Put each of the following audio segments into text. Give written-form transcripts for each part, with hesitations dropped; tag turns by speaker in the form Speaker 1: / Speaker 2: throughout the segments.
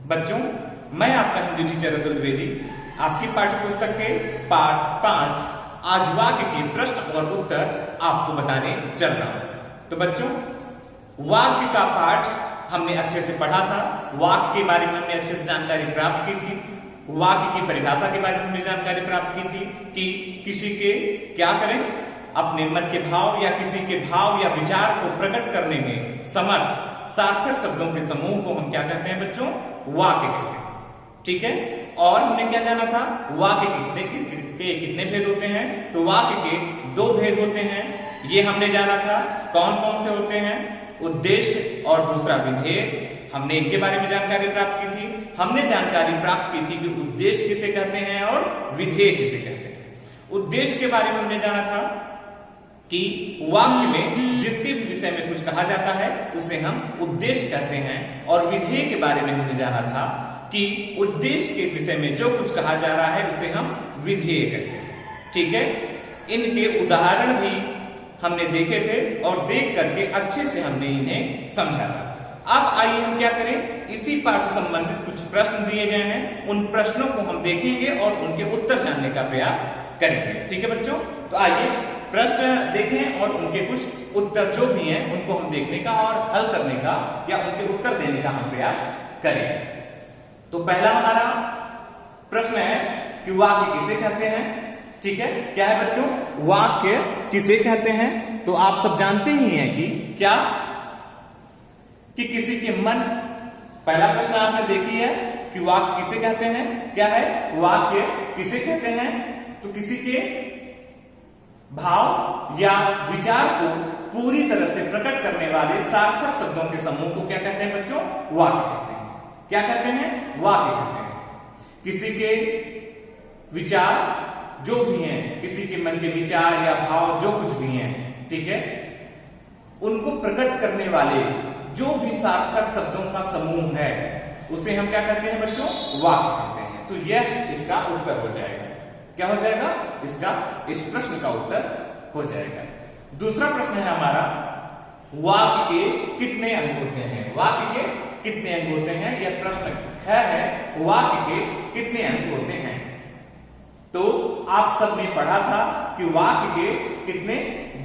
Speaker 1: बच्चों, मैं आपका हिंदी टीचर अतुल द्विवेदी आपकी पाठ्य पुस्तक के पाठ 5 आज वाक्य के प्रश्न और उत्तर आपको बताने चल रहा हूं। तो बच्चों, वाक्य का पाठ हमने अच्छे से पढ़ा था। वाक्य के बारे में हमने अच्छे से जानकारी प्राप्त की थी। वाक्य की परिभाषा के बारे में हमने जानकारी प्राप्त की थी कि किसी के क्या करें, अपने मन के भाव या किसी के भाव या विचार को प्रकट करने में समर्थ सार्थक शब्दों के समूह को हम क्या कहते हैं बच्चों? वाक्य कहते हैं। ठीक है। और हमने क्या जाना था? वाक्य के कितने भेद होते हैं? तो वाक्य के 2 भेद होते हैं। ये हमने जाना था। कौन कौन से होते हैं? उद्देश्य और दूसरा विधेय। हमने इनके बारे में जानकारी प्राप्त की थी। हमने जानकारी प्राप्त की थी कि उद्देश्य किसे कहते हैं और विधेय किसे कहते हैं। उद्देश्य के बारे में हमने जाना था कि वाक्य में जिसके भी विषय में कुछ कहा जाता है उसे हम उद्देश्य कहते हैं। और विधेय के बारे में हमने जाना था कि उद्देश्य के विषय में जो कुछ कहा जा रहा है उसे हम विधेय कहते हैं। ठीक है। इनके उदाहरण भी हमने देखे थे और देख करके अच्छे से हमने इन्हें समझा था। अब आइए हम क्या करें, इसी पाठ से संबंधित कुछ प्रश्न दिए गए हैं, उन प्रश्नों को हम देखेंगे और उनके उत्तर जानने का प्रयास करेंगे। ठीक है बच्चों, तो आइए प्रश्न देखें और उनके कुछ उत्तर जो भी हैं उनको हम देखने का और हल करने का या उनके उत्तर देने का हम प्रयास करें। तो पहला हमारा प्रश्न है कि वाक्य किसे कहते हैं। ठीक है। क्या है बच्चों? वाक्य किसे कहते हैं? तो आप सब जानते ही हैं कि क्या कि किसी के मन, पहला प्रश्न आपने देखी है कि वाक्य किसे कहते हैं। क्या है? वाक्य किसे कहते हैं? तो किसी के भाव या विचार को पूरी तरह से प्रकट करने वाले सार्थक शब्दों के समूह को क्या कहते हैं बच्चों? वाक्य कहते हैं। क्या कहते हैं? वाक्य कहते हैं। किसी के विचार जो भी हैं, किसी के मन के विचार या भाव जो कुछ भी हैं, ठीक है, उनको प्रकट करने वाले जो भी सार्थक शब्दों का समूह है उसे हम क्या कहते हैं बच्चों? वाक्य कहते हैं। तो यह इसका उत्तर हो जाएगा। क्या हो जाएगा? इसका, इस प्रश्न का उत्तर हो जाएगा। दूसरा प्रश्न है हमारा, वाक्य के कितने अंग होते हैं? वाक्य के कितने अंग होते हैं? यह प्रश्न है, वाक्य के कितने अंग होते हैं? तो आप सबने पढ़ा था कि वाक्य के कितने?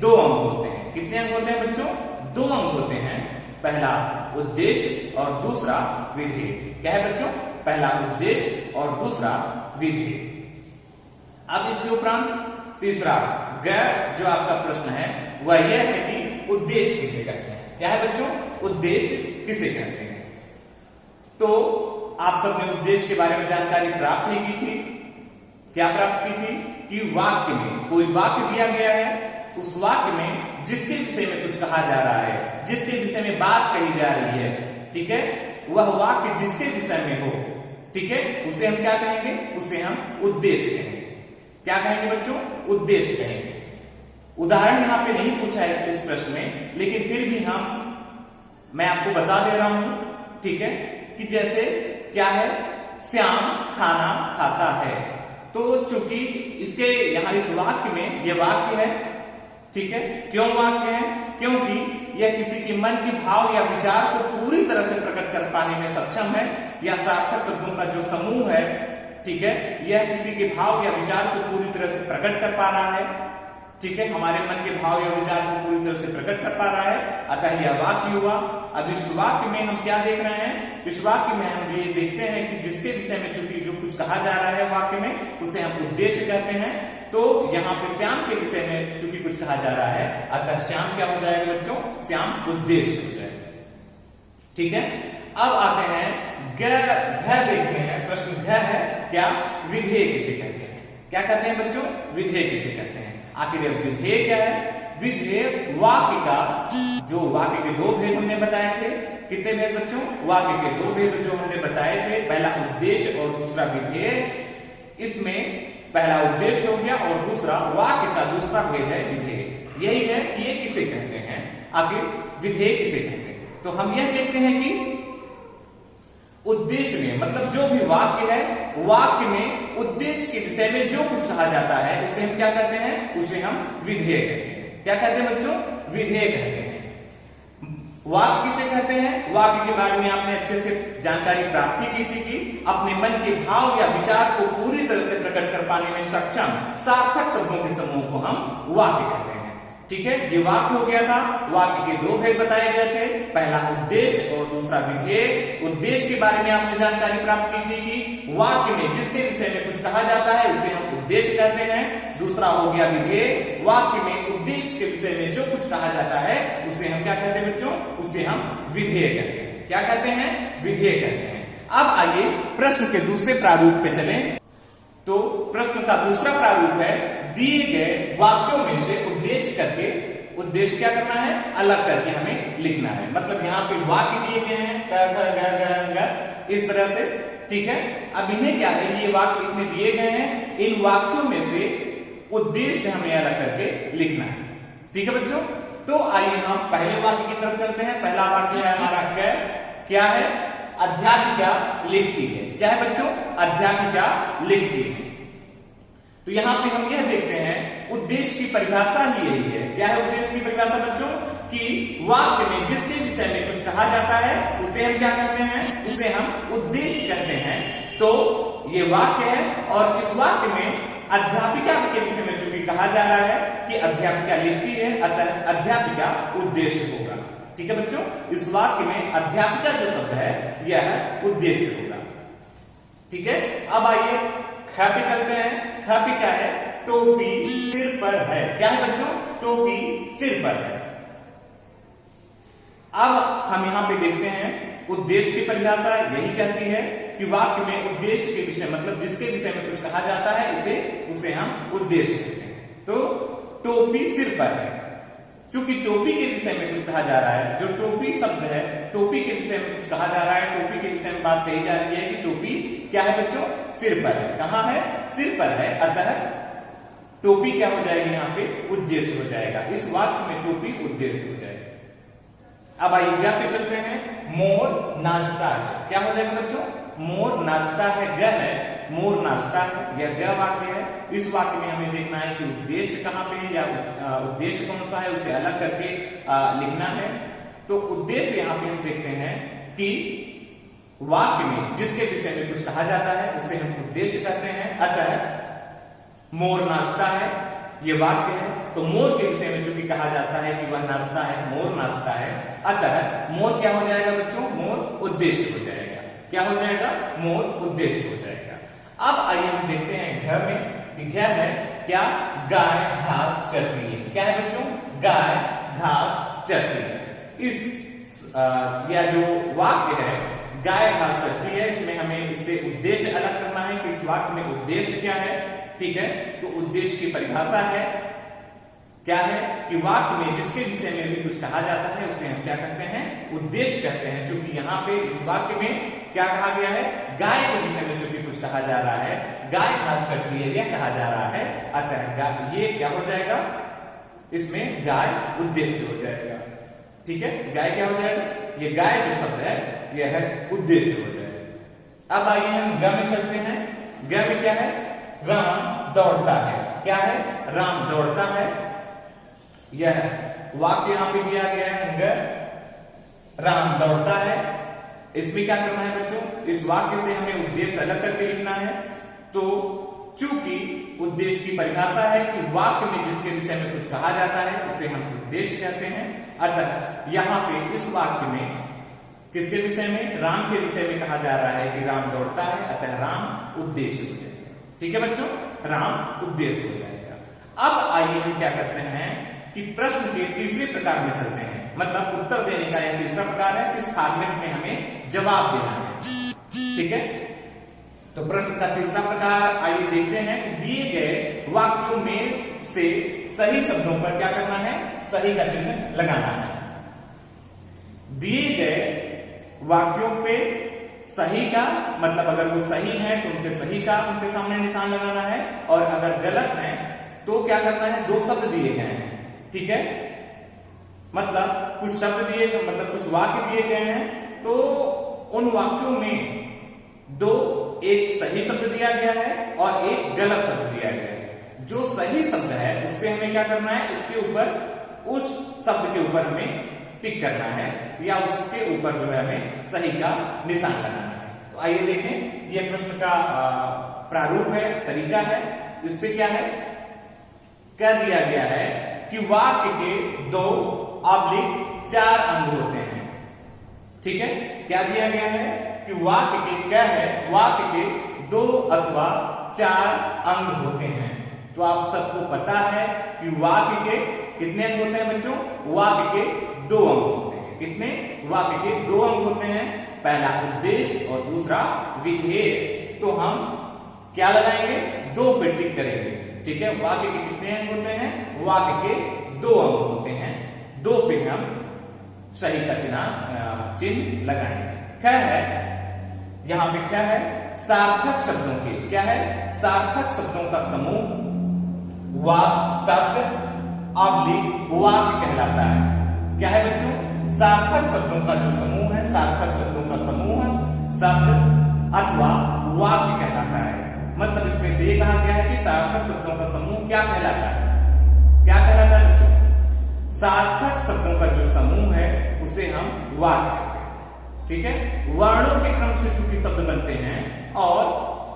Speaker 1: 2 अंग होते हैं। कितने अंग होते हैं बच्चों? 2 अंग होते हैं। पहला उद्देश्य और दूसरा विधेय। क्या है बच्चों? पहला उद्देश्य और दूसरा विधेय। अब इसके उपरांत तीसरा गैर जो आपका प्रश्न है वह यह है कि उद्देश्य किसे कहते हैं। क्या है बच्चों? उद्देश्य किसे कहते हैं? तो आप सबने उद्देश्य के बारे में जानकारी प्राप्त ही की थी। क्या प्राप्त की थी? कि वाक्य में कोई वाक्य दिया गया है, उस वाक्य में जिसके विषय में कुछ कहा जा रहा है, जिसके विषय में बात कही जा रही है, ठीक है, वह वाक्य जिसके विषय में हो, ठीक है, उसे हम क्या कहेंगे? उसे हम उद्देश्य कहेंगे। क्या कहेंगे बच्चों? उद्देश्य कहेंगे। उदाहरण यहां पे नहीं पूछा है इस प्रश्न में, लेकिन फिर भी मैं आपको बता दे रहा हूं, ठीक है, कि जैसे क्या है, श्याम खाना खाता है। तो चूंकि इसके यहां इस वाक्य में यह वाक्य है, ठीक है, क्यों वाक्य है? क्योंकि यह किसी के मन के भाव या विचार को पूरी तरह से प्रकट कर पाने में सक्षम है, या सार्थक शब्दों का जो समूह है, ठीक है, यह किसी के भाव या विचार को पूरी तरह से प्रकट कर पा रहा है। ठीक है, हमारे मन के भाव या विचार को पूरी तरह से प्रकट कर पा रहा है, अतः यह वाक्य हुआ। अब इस वाक्य में हम क्या देख रहे हैं? इस वाक्य में हम ये देखते हैं कि जिसके विषय में चूंकि जो कुछ कहा जा रहा है वाक्य में, उसे हम उद्देश्य कहते हैं। तो यहाँ पे श्याम के विषय में चूंकि कुछ कहा जा रहा है, अतः श्याम क्या हो जाएगा बच्चों? श्याम उद्देश्य हो जाएगा। ठीक है। अब आते हैं घ देखते हैं। प्रश्न घ है, क्या विधेय किसे कहते हैं? क्या कहते हैं बच्चों? विधेय किसे कहते हैं? आखिर विधेय क्या है? विधेय वाक्य का, जो वाक्य के 2 भेद हमने बताए थे। कितने भेद बच्चों? वाक्य के 2 भेद जो हमने बताए थे, पहला उद्देश्य और दूसरा विधेय। इसमें पहला उद्देश्य हो गया और दूसरा वाक्य का दूसरा भेद है विधेय। यही है कि ये किसे कहते हैं, आखिर विधेय किसे कहते हैं। तो हम यह देखते हैं कि उद्देश्य में, मतलब जो भी वाक्य है, वाक्य में उद्देश्य के विषय में जो कुछ कहा जाता है उसे हम क्या कहते हैं? उसे हम विधेय कहते हैं। क्या कहते हैं बच्चों? विधेय कहते हैं। वाक्य किसे कहते हैं? वाक्य के बारे में आपने अच्छे से जानकारी प्राप्त की थी कि अपने मन के भाव या विचार को पूरी तरह से प्रकट कर पाने में सक्षम सार्थक शब्दों के समूह को हम वाक्य कहते हैं। ठीक है, ये वाक्य हो गया था। वाक्य के दो भेद बताए गए थे, पहला उद्देश्य और दूसरा विधेय। उद्देश्य के बारे में आपने जानकारी प्राप्त की थी कि वाक्य में जिसके विषय में कुछ कहा जाता है उसे हम उद्देश्य कहते हैं। दूसरा हो गया विधेय, वाक्य में उद्देश्य के विषय में जो कुछ कहा जाता है उसे हम क्या कहते हैं बच्चों? उसे हम विधेय कहते हैं। क्या कहते हैं? विधेय कहते हैं। अब आइए प्रश्न के दूसरे प्रारूप पे चलें। तो प्रश्न का दूसरा प्रारूप है, दिए गए वाक्यों में से उद्देश्य करके, उद्देश्य क्या करना है? अलग करके हमें लिखना है। मतलब यहाँ पे वाक्य दिए गए हैं इस तरह से। ठीक है, अब इन्हें क्या है, ये वाक्य इतने दिए गए हैं, इन वाक्यों में से उद्देश्य हमें अलग करके लिखना है। ठीक है बच्चों, तो आइए हम पहले वाक्य की तरफ चलते हैं। पहला वाक्य है हमारा क्या है? अध्यापिका लिखती है। क्या है बच्चों? अध्यापिका लिखती है। तो यहां पे हम यह देखते हैं उद्देश्य की परिभाषा ही यही है। क्या है उद्देश्य की परिभाषा बच्चों? कि वाक्य में जिसके विषय में कुछ कहा जाता है उसे हम क्या कहते हैं? उसे हम उद्देश्य कहते हैं। तो ये वाक्य है और इस वाक्य में अध्यापिका के विषय में चूंकि कहा जा रहा है कि अध्यापिका लिखती है, अतः अध्यापिका उद्देश्य होगा। ठीक है बच्चों, इस वाक्य में अध्यापिका जो शब्द है यह उद्देश्य होगा। ठीक है, अब आइए ख पे चलते हैं। ख पे क्या है? टोपी सिर पर है। क्या है बच्चों? टोपी सिर पर है। अब हम यहां पे देखते हैं उद्देश्य की परिभाषा यही कहती है कि वाक्य में उद्देश्य के विषय मतलब जिसके विषय में कुछ कहा जाता है उसे हम उद्देश्य कहते हैं। तो टोपी सिर पर है, चूंकि टोपी के विषय में कुछ कहा जा रहा है, जो टोपी शब्द है, टोपी के विषय में कुछ कहा जा रहा है, टोपी के विषय में बात कही जा रही है कि टोपी क्या है बच्चों? सिर पर है। कहां है? सिर पर है, अतः टोपी क्या हो जाएगी? यहाँ पे उद्देश्य हो जाएगा। इस वाक्य में टोपी उद्देश्य हो जाएगा। अब आइए ग पे चलते हैं। मोर नाचता है। क्या हो जाएगा बच्चों? मोर नाचता है, ग है, मोर नाचता है, यह ग वाक्य है। इस वाक्य में हमें देखना है कि उद्देश्य कहां पे है या उद्देश्य कौन सा है, उसे अलग करके लिखना है। तो उद्देश्य यहां पे हम देखते हैं कि वाक्य में जिसके विषय में कुछ कहा जाता है उसे हम उद्देश्य कहते हैं। अतः मोर नाचता है, ये वाक्य है। तो मोर के विषय में चूंकि कहा जाता है कि वह नाचता है, मोर नाचता है, अतः मोर क्या हो जाएगा बच्चों? मोर उद्देश्य हो जाएगा। क्या हो जाएगा? मोर उद्देश्य हो जाएगा। अब आइए हम देखते हैं घर में कि क्या है? क्या? गाय घास चरती है। क्या है बच्चों? गाय घास चरती है। इस या जो वाक्य है गाय घास चरती है, इसमें हमें इससे उद्देश्य अलग करना है कि इस वाक्य में उद्देश्य क्या है। ठीक है, तो उद्देश्य की परिभाषा है क्या है कि वाक्य में जिसके विषय में भी कुछ कहा जाता है उसे हम क्या कहते हैं? उद्देश्य कहते हैं। क्योंकि यहाँ पे इस वाक्य में क्या कहा गया है? गाय के विषय में चूंकि कुछ कहा जा रहा है, गाय घास चरती है यह कहा जा रहा है, अतः ये क्या हो जाएगा? इसमें गाय उद्देश्य हो जाएगा। ठीक है, गाय क्या हो जाएगा? ये गाय जो शब्द है यह उद्देश्य हो जाएगा। अब आइए हम ग में चलते हैं। ग में क्या है? राम दौड़ता है। क्या है? राम दौड़ता है। यह वाक्य यहां पे दिया गया है, राम दौड़ता है। इसमें क्या करना है बच्चों? इस वाक्य से हमें उद्देश्य अलग करके लिखना है। तो चूंकि उद्देश्य की परिभाषा है कि वाक्य में जिसके विषय में कुछ कहा जाता है उसे हम उद्देश्य कहते हैं, अतः यहाँ पे इस वाक्य में किसके विषय में? राम के विषय में कहा जा रहा है कि राम दौड़ता है, अतः राम उद्देश्य हो जाएगा। ठीक है बच्चों, राम उद्देश्य हो जाएगा। अब आइए हम क्या करते हैं कि प्रश्न के तीसरे प्रकार में चलते हैं। मतलब उत्तर देने का यह तीसरा प्रकार है, किस फॉर्मेट में हमें जवाब देना है। ठीक है, तो प्रश्न का तीसरा प्रकार आइए देखते हैं कि दिए गए वाक्यों में से सही शब्दों पर क्या करना है? सही का चिन्ह लगाना है। दिए गए वाक्यों पे सही का मतलब अगर वो सही है तो उनके सही का उनके सामने निशान लगाना है, और अगर गलत है तो क्या करना है? दो शब्द दिए गए हैं। ठीक है, मतलब कुछ शब्द दिए गए, मतलब कुछ वाक्य दिए गए हैं, तो उन वाक्यों में एक सही शब्द दिया गया है और एक गलत शब्द दिया गया है। जो सही शब्द है उस पे हमें क्या करना है? उसके ऊपर, उस शब्द के ऊपर हमें टिक करना है या उसके ऊपर जो है हमें सही का निशान लगाना है। तो आइए देखें, ये प्रश्न का प्रारूप है, तरीका है। इस पे क्या है, क्या दिया गया है कि वाक्य के 2/4 अंग होते हैं। ठीक है, क्या दिया गया है कि वाक्य के क्या है, वाक्य के 2 अथवा 4 अंग होते हैं। तो आप सबको पता है कि वाक्य के कितने अंग होते हैं बच्चों, वाक्य के 2 अंग होते हैं। कितने, वाक्य के 2 अंग होते हैं, पहला उद्देश्य और दूसरा विधेय। तो हम क्या लगाएंगे, 2 पे टिक करेंगे। ठीक है, वाक्य के कितने अंग होते हैं, वाक्य के 2 अंग होते हैं, 2 पे हम सही का चिन्ह लगाएंगे। क्या है यहां पे, क्या है, सार्थक शब्दों के, क्या है, सार्थक शब्दों का समूह शब्द वाक्य कहलाता है। क्या है बच्चों, सार्थक शब्दों का जो समूह है, सार्थक शब्दों का समूह शब्द अथवा वाक्य कहलाता है। मतलब इसमें से ये कहा गया है कि सार्थक शब्दों का समूह क्या कहलाता है, क्या कहलाता है बच्चों, सार्थक शब्दों का जो समूह है उसे हम वाक्य कहते हैं। ठीक है, वर्णों के क्रम से चूंकि शब्द बनते हैं और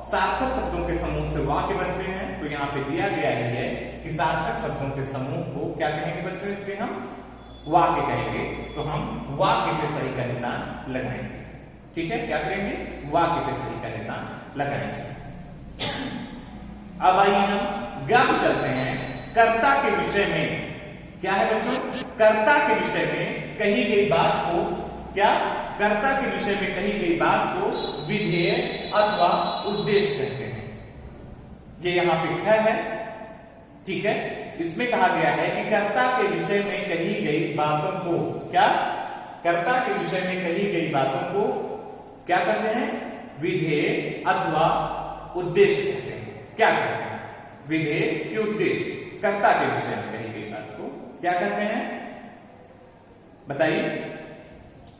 Speaker 1: सार्थक शब्दों के समूह से वाक्य बनते हैं, तो यहाँ पे दिया गया ही है कि सार्थक शब्दों के समूह को क्या कहेंगे बच्चों, इसलिए हम वाक्य कहेंगे। तो हम वाक्य पे सही का निशान लगाएंगे। ठीक है, क्या करेंगे, वाक्य पे सही का निशान लगाएंगे। अब आइए हम गप चलते हैं, कर्ता के विषय में। क्या है बच्चों, कर्ता के विषय में कही गई बात को, क्या, कर्ता के विषय में कही गई बात को विधेय अथवा उद्देश्य कहते हैं। ये यहां पे क्या है, ठीक है, इसमें कहा गया है कि कर्ता के विषय में कही गई बातों को, क्या, कर्ता के विषय में कही गई बातों को क्या कहते हैं, विधेय अथवा उद्देश्य कहते हैं। क्या कहते हैं, विधेय के उद्देश्य, कर्ता के विषय में कही गई बात को क्या कहते हैं, बताइए।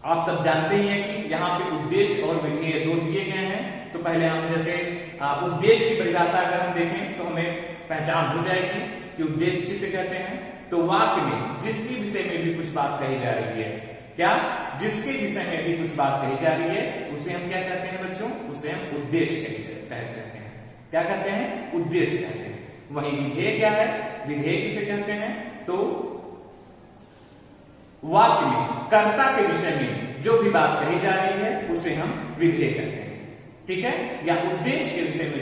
Speaker 1: आप सब जानते ही हैं कि यहाँ पे उद्देश्य और विधेय 2 दिए गए हैं। तो पहले हम जैसे उद्देश्य की परिभाषा अगर हम देखें तो हमें पहचान हो जाएगी कि उद्देश्य किसे कहते हैं। तो वाक्य में जिसके विषय में भी कुछ बात कही जा रही है, क्या, जिसके विषय में भी कुछ बात कही जा रही है उसे हम क्या कहते हैं बच्चों, उसे हम उद्देश्य कहते हैं। क्या कहते हैं, उद्देश्य कहते हैं। वही विधेय क्या है, विधेय किसे कहते हैं, तो वाक्य में कर्ता के विषय में जो भी बात कही जा रही है उसे हम विधेय कहते हैं। ठीक है, या उद्देश्य के विषय में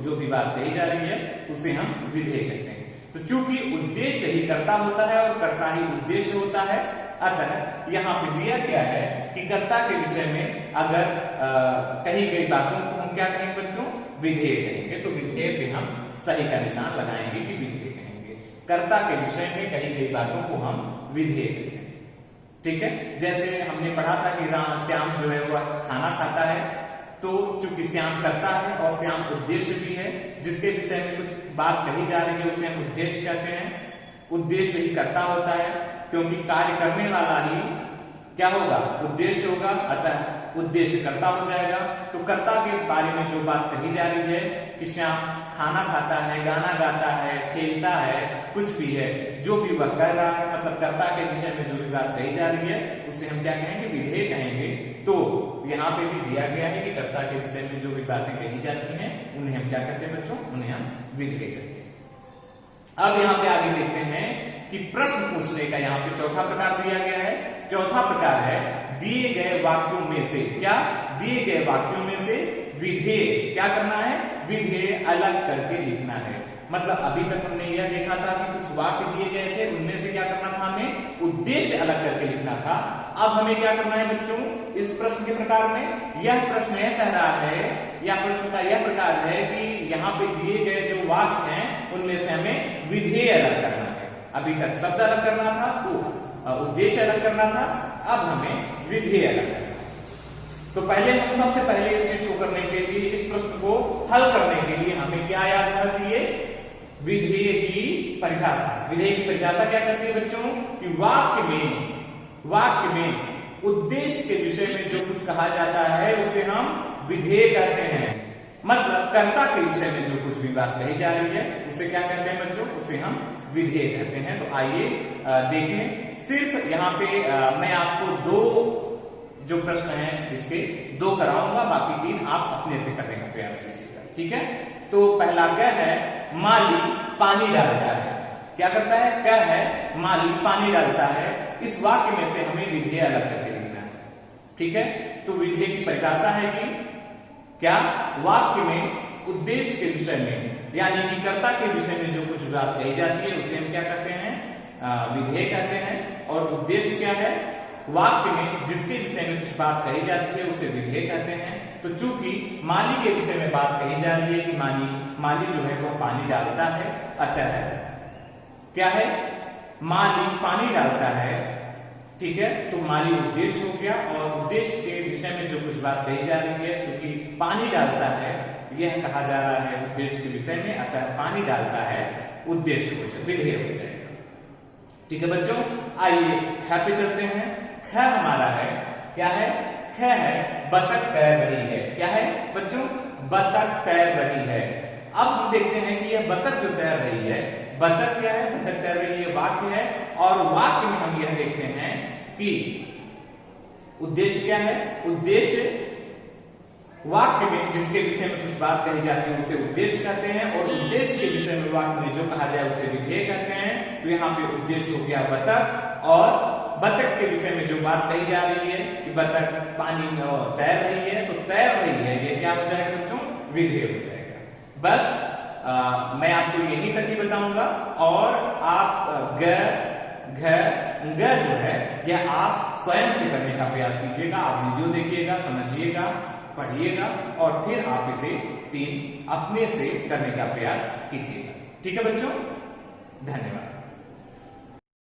Speaker 1: जो भी बात कही जा रही है उसे हम विधेय कहते हैं। तो चूंकि उद्देश्य ही कर्ता होता है और कर्ता ही उद्देश्य होता है, अतः यहाँ पे दिया गया है कि कर्ता के विषय में अगर कही गई बातों को हम क्या कहेंगे बच्चों, विधेय कहेंगे। तो विधेय पे हम सही का निशान लगाएंगे कि विधेय कहेंगे। कर्ता के विषय में कही गई बातों को हम विधेय कहते हैं। ठीक है, जैसे हमने पढ़ा था कि श्याम जो है वह खाना खाता है, तो चूंकि श्याम करता है और श्याम उद्देश्य भी है, जिसके विषय में कुछ बात कही जा रही है उसे हम उद्देश्य कहते हैं। उद्देश्य ही कर्ता होता है, क्योंकि कार्य करने वाला ही क्या होगा, उद्देश्य होगा, अतः उद्देश्य कर्ता हो जाएगा। तो कर्ता के बारे में जो बात कही जा रही है कि श्याम खाना खाता है, गाना गाता है, खेलता है, कुछ भी है, जो भी वह कर रहा है, मतलब कर्ता के विषय में जो भी बात कही जा रही है उसे हम क्या कहेंगे, विधेय कहेंगे। तो यहाँ पे भी दिया गया है कि कर्ता के विषय में जो भी बातें कही जाती हैं उन्हें हम क्या कहते हैं बच्चों, उन्हें हम विधेय कहते हैं। अब यहाँ पे आगे देखते हैं कि प्रश्न पूछने का यहाँ पे चौथा प्रकार दिया गया है। चौथा प्रकार है दिए गए वाक्यों में से, क्या, दिए गए वाक्यों में से विधेय क्या करना है, विधेय अलग करके लिखना है। मतलब अभी तक हमने यह देखा था कि कुछ वाक्य दिए गए थे, उनमें से क्या करना था, हमें उद्देश्य अलग करके लिखना था। अब हमें क्या करना है बच्चों, इस प्रश्न के प्रकार में, यह प्रश्न यह कह रहा है, या प्रश्न का यह प्रकार है कि यहाँ पे दिए गए जो वाक्य हैं उनमें से हमें विधेय अलग करना है। अभी तक शब्द अलग करना था, तो उद्देश्य अलग करना था, अब हमें विधेय अलग करना है। तो पहले हम सबसे पहले इस चीज को करने के लिए, इस प्रश्न को हल करने के लिए हमें क्या याद रखना चाहिए, विधेय की परिभाषा। विधेय की परिभाषा क्या कहती है बच्चों, कि वाक्य में उद्देश्य के विषय में जो कुछ कहा जाता है उसे हम विधेय कहते हैं। मतलब कर्ता के विषय में जो कुछ भी बात कही जा रही है उसे क्या कहते हैं बच्चों, उसे हम विधेय कहते हैं। तो आइए देखें। सिर्फ यहाँ पे मैं आपको दो जो प्रश्न हैं इसके दो कराऊंगा, बाकी 3 आप अपने से करने का प्रयास कीजिएगा, ठीक है। तो पहला क्या है, माली पानी डालता है। क्या करता है, क्या है, माली पानी डालता है। इस वाक्य में से हमें विधेय अलग करके लिखना है, ठीक है। तो विधेय की परिभाषा है कि क्या, वाक्य में उद्देश्य के विषय में यानी कि कर्ता के विषय में जो कुछ बात कही जाती है उसे हम क्या कहते हैं, विधेय कहते हैं। और उद्देश्य क्या है, वाक्य में जिसके विषय में कुछ बात कही जाती है उसे विधेय कहते हैं। तो चूंकि माली के विषय में बात कही जा रही है कि माली जो है वह पानी डालता है, अतः क्या है, माली पानी डालता है, ठीक है। तो माली उद्देश्य हो गया, और उद्देश्य के विषय में जो कुछ बात कही जा रही है, क्योंकि पानी डालता है यह कहा जा रहा है उद्देश्य के विषय में, अतः पानी डालता है उद्देश्य हो जाए, विधेय हो जाएगा, ठीक है बच्चों। आइए ख पे चलते हैं। ख हमारा है, क्या है, ख है बतख तैर रही है। क्या है बच्चों, बतख तैर रही है। अब हम देखते हैं कि यह बतख जो तैर रही है, बतख क्या है, बतख तैर रही है वाक्य है, और वाक्य में हम यह देखते हैं कि उद्देश्य क्या है, उद्देश्य वाक्य में जिसके विषय में कुछ बात कही जाती है उसे उद्देश्य कहते हैं, और उद्देश्य के विषय में वाक्य में जो कहा जाए उसे विधेय कहते हैं। तो यहाँ पे उद्देश्य हो गया बतख, और बतख के विषय में जो बात कही जा रही है कि बतख पानी में तैर रही है, तो तैर रही है ये क्या हो जाएगा बच्चों, विधेय हो जाएगा। बस मैं आपको यही तक ही बताऊंगा, और आप घ जो है यह आप स्वयं से करने का प्रयास कीजिएगा। आप वीडियो देखिएगा, समझिएगा, पढ़िएगा, और फिर आप इसे 3 अपने से करने का प्रयास कीजिएगा, ठीक है बच्चों। धन्यवाद।